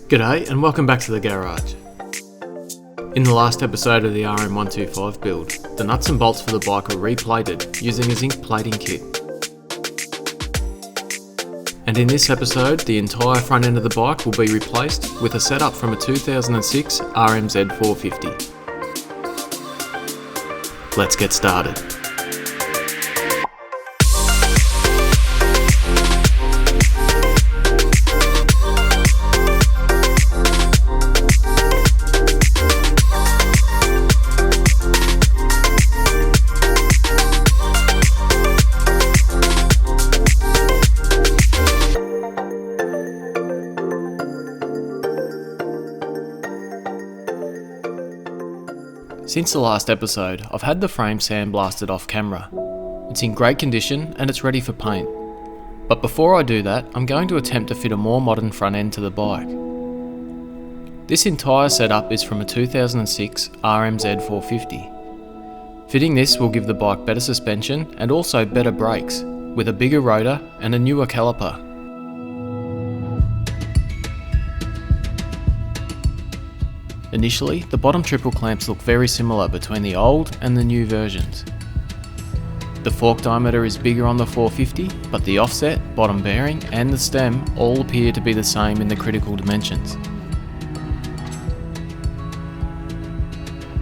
G'day and welcome back to the garage. In the last episode of the RM125 build, the nuts and bolts for the bike were replated using a zinc plating kit. And in this episode, the entire front end of the bike will be replaced with a setup from a 2006 RM-Z450. Let's get started. Since the last episode, I've had the frame sandblasted off camera. It's in great condition and it's ready for paint. But before I do that, I'm going to attempt to fit a more modern front end to the bike. This entire setup is from a 2006 RM-Z450. Fitting this will give the bike better suspension and also better brakes, with a bigger rotor and a newer caliper. Initially, the bottom triple clamps look very similar between the old and the new versions. The fork diameter is bigger on the 450, but the offset, bottom bearing and the stem all appear to be the same in the critical dimensions.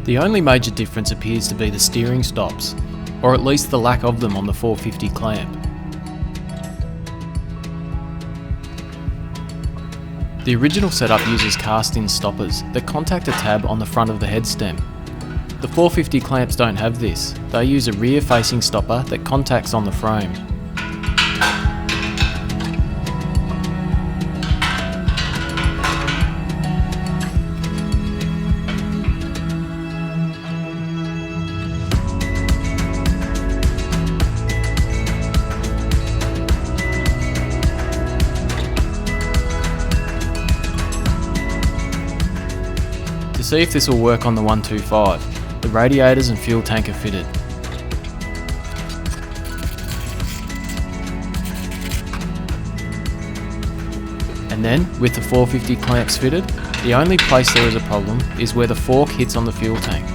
The only major difference appears to be the steering stops, or at least the lack of them on the 450 clamp. The original setup uses cast-in stoppers that contact a tab on the front of the head stem. The 450 clamps don't have this, they use a rear-facing stopper that contacts on the frame. To see if this will work on the 125, the radiators and fuel tank are fitted. And then, with the 450 clamps fitted, the only place there is a problem is where the fork hits on the fuel tank.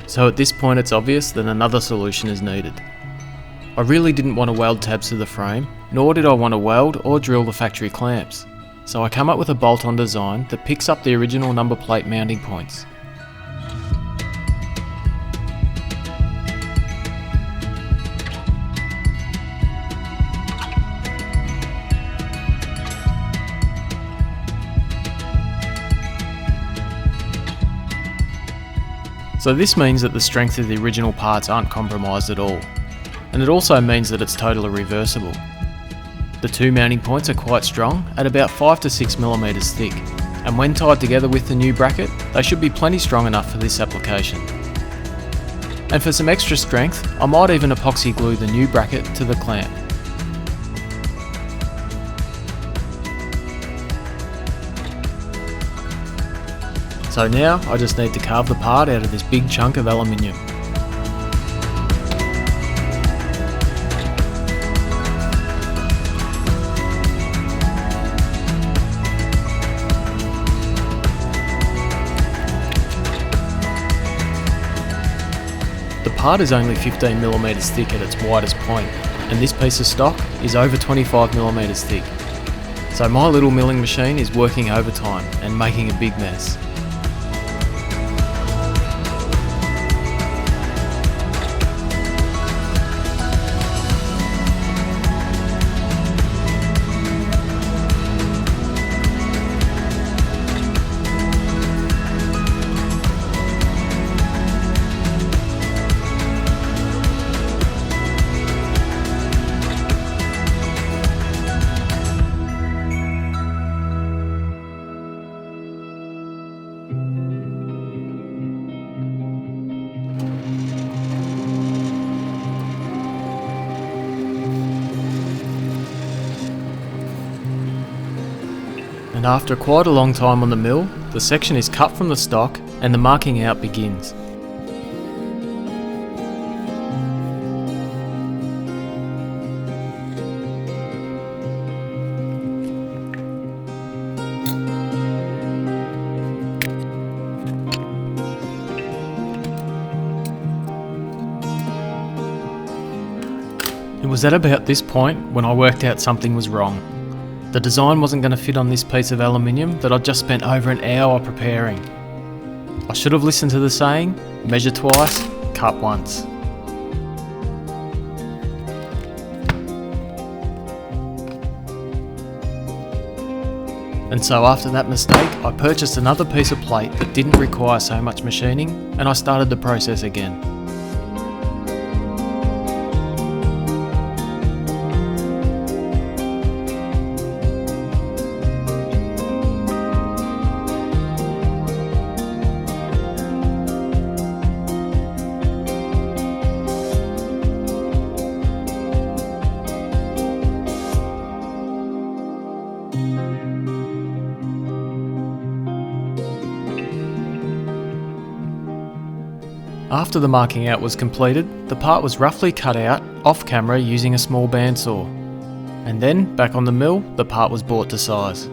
So at this point it's obvious that another solution is needed. I really didn't want to weld tabs to the frame, nor did I want to weld or drill the factory clamps. So I come up with a bolt-on design that picks up the original number plate mounting points. So this means that the strength of the original parts aren't compromised at all, and it also means that it's totally reversible. The two mounting points are quite strong, at about 5 to 6 mm thick, and when tied together with the new bracket, they should be plenty strong enough for this application. And for some extra strength, I might even epoxy glue the new bracket to the clamp. So now I just need to carve the part out of this big chunk of aluminium. The part is only 15 mm thick at its widest point, and this piece of stock is over 25 mm thick. So my little milling machine is working overtime and making a big mess. And after quite a long time on the mill, the section is cut from the stock and the marking out begins. It was at about this point when I worked out something was wrong. The design wasn't going to fit on this piece of aluminium that I'd just spent over an hour preparing. I should have listened to the saying, measure twice, cut once. And so after that mistake, I purchased another piece of plate that didn't require so much machining, and I started the process again. After the marking out was completed, the part was roughly cut out off camera using a small bandsaw. And then, back on the mill, the part was brought to size.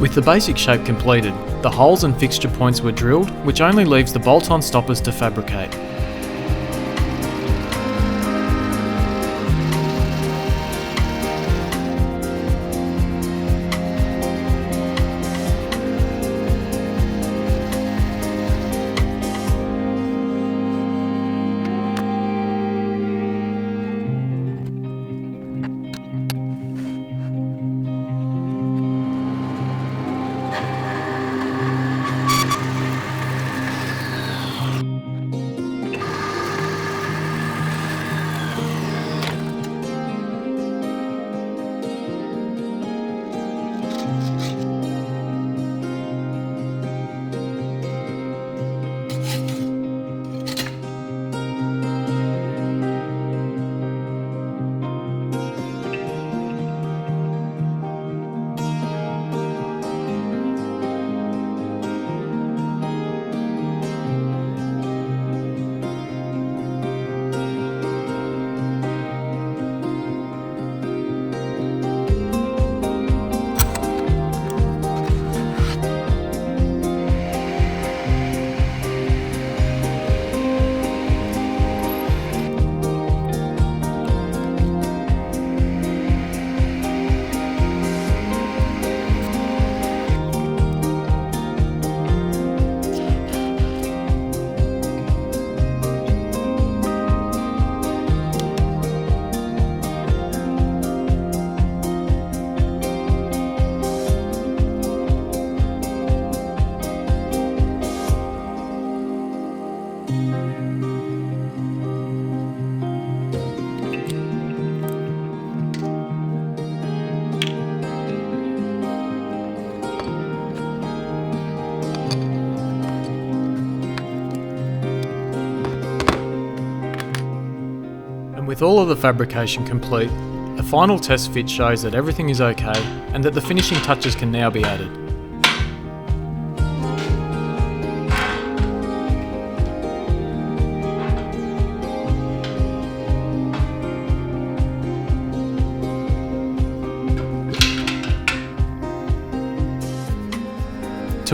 With the basic shape completed, the holes and fixture points were drilled, which only leaves the bolt-on stoppers to fabricate. With all of the fabrication complete, a final test fit shows that everything is okay and that the finishing touches can now be added.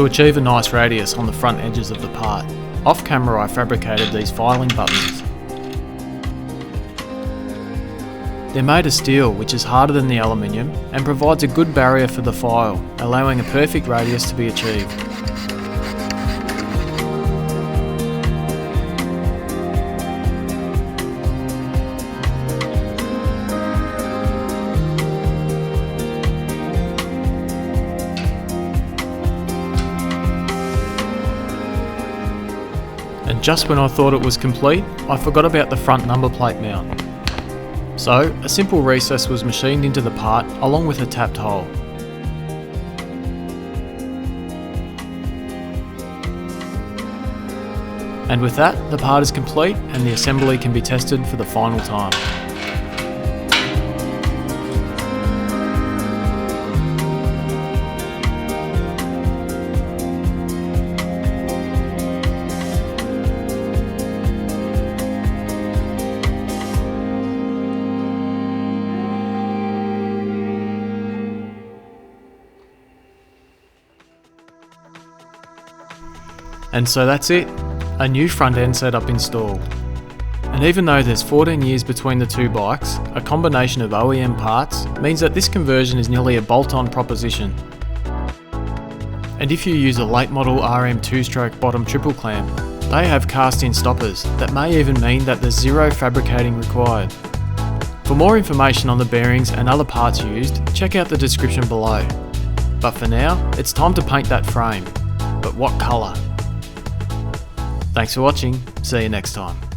to achieve a nice radius on the front edges of the part. Off camera I fabricated these filing buttons. They're made of steel, which is harder than the aluminium and provides a good barrier for the file, allowing a perfect radius to be achieved. And just when I thought it was complete, I forgot about the front number plate mount. So, a simple recess was machined into the part along with a tapped hole. And with that, the part is complete and the assembly can be tested for the final time. And so that's it, a new front end setup installed. And even though there's 14 years between the two bikes, a combination of OEM parts means that this conversion is nearly a bolt-on proposition. And if you use a late model RM 2-stroke bottom triple clamp, they have cast-in stoppers that may even mean that there's zero fabricating required. For more information on the bearings and other parts used, check out the description below. But for now, it's time to paint that frame. But what colour? Thanks for watching, see you next time.